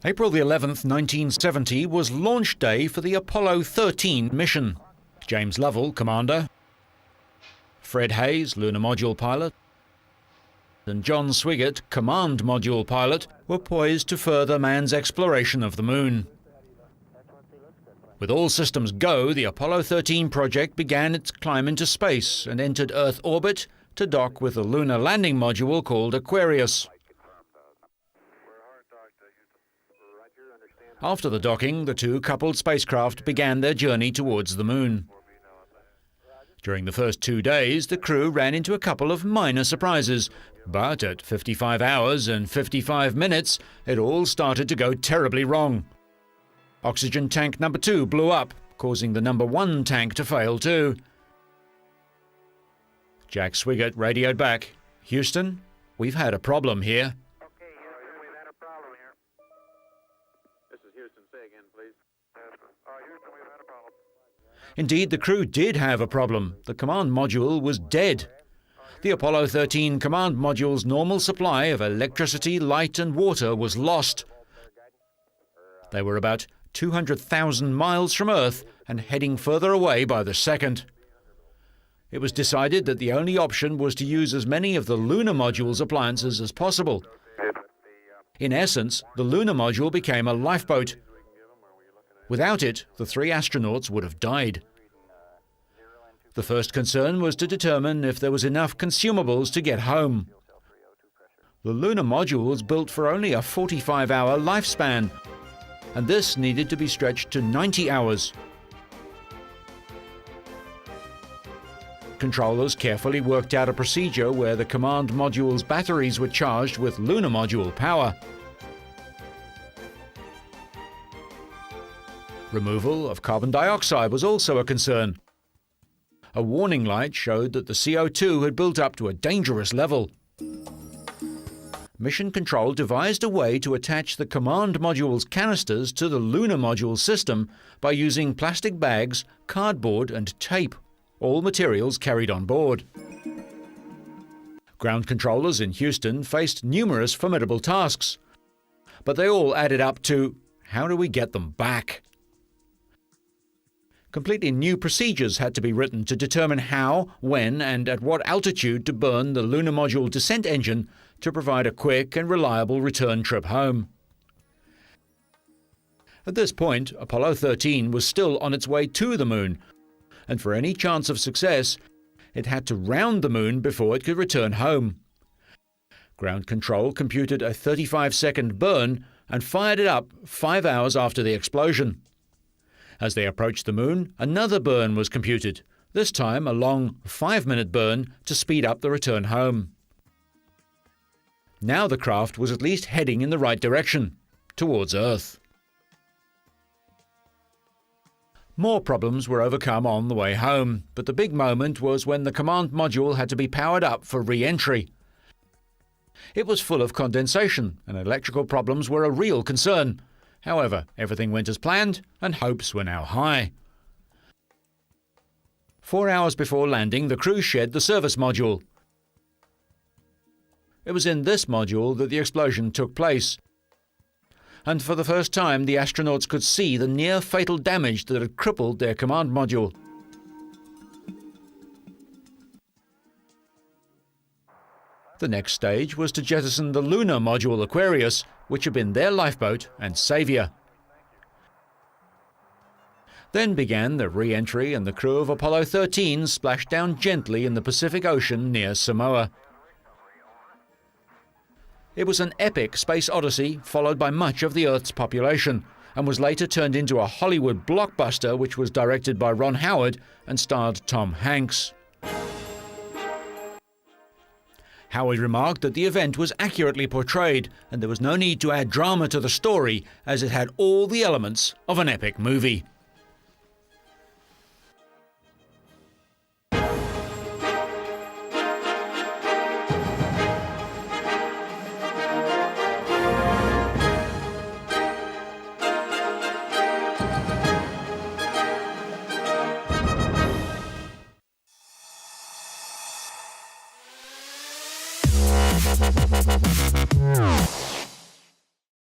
April the 11th, 1970 was launch day for the Apollo 13 mission. James Lovell, commander, Fred Hayes, lunar module pilot, and John Swigert, command module pilot, were poised to further man's exploration of the moon. With all systems go, the Apollo 13 project began its climb into space and entered Earth orbit to dock with a lunar landing module called Aquarius. After the docking, the two coupled spacecraft began their journey towards the moon. During the first 2 days, the crew ran into a couple of minor surprises, but at 55 hours and 55 minutes, it all started to go terribly wrong. Oxygen tank number 2 blew up, causing the number 1 tank to fail too. Jack Swigert radioed back, "Houston, we've had a problem here." Okay, Houston, we've had a problem here. This is Houston. Say again, please. Houston, we've had a problem. Indeed, the crew did have a problem. The command module was dead. The Apollo 13 command module's normal supply of electricity, light and water was lost. They were about 200,000 miles from Earth and heading further away by the second. It was decided that the only option was to use as many of the lunar module's appliances as possible. In essence, the lunar module became a lifeboat. Without it, the 3 astronauts would have died. The first concern was to determine if there was enough consumables to get home. The lunar module was built for only a 45-hour lifespan, and this needed to be stretched to 90 hours. Controllers carefully worked out a procedure where the command module's batteries were charged with lunar module power. Removal of carbon dioxide was also a concern. A warning light showed that the CO2 had built up to a dangerous level. Mission Control devised a way to attach the command module's canisters to the lunar module system by using plastic bags, cardboard and tape, all materials carried on board. Ground controllers in Houston faced numerous formidable tasks, but they all added up to, how do we get them back? Completely new procedures had to be written to determine how, when, and at what altitude to burn the lunar module descent engine to provide a quick and reliable return trip home. At this point, Apollo 13 was still on its way to the moon, and for any chance of success, it had to round the moon before it could return home. Ground Control computed a 35-second burn and fired it up 5 hours after the explosion. As they approached the moon, another burn was computed, this time a long 5-minute burn to speed up the return home. Now the craft was at least heading in the right direction, towards Earth. More problems were overcome on the way home, but the big moment was when the command module had to be powered up for re-entry. It was full of condensation, and electrical problems were a real concern. However, everything went as planned, and hopes were now high. 4 hours before landing, the crew shed the service module. It was in this module that the explosion took place, and for the first time the astronauts could see the near-fatal damage that had crippled their command module. The next stage was to jettison the lunar module Aquarius, which had been their lifeboat and savior. Then began the re-entry, and the crew of Apollo 13 splashed down gently in the Pacific Ocean near Samoa. It was an epic space odyssey followed by much of the Earth's population, and was later turned into a Hollywood blockbuster which was directed by Ron Howard and starred Tom Hanks. Howard remarked that the event was accurately portrayed, and there was no need to add drama to the story, as it had all the elements of an epic movie.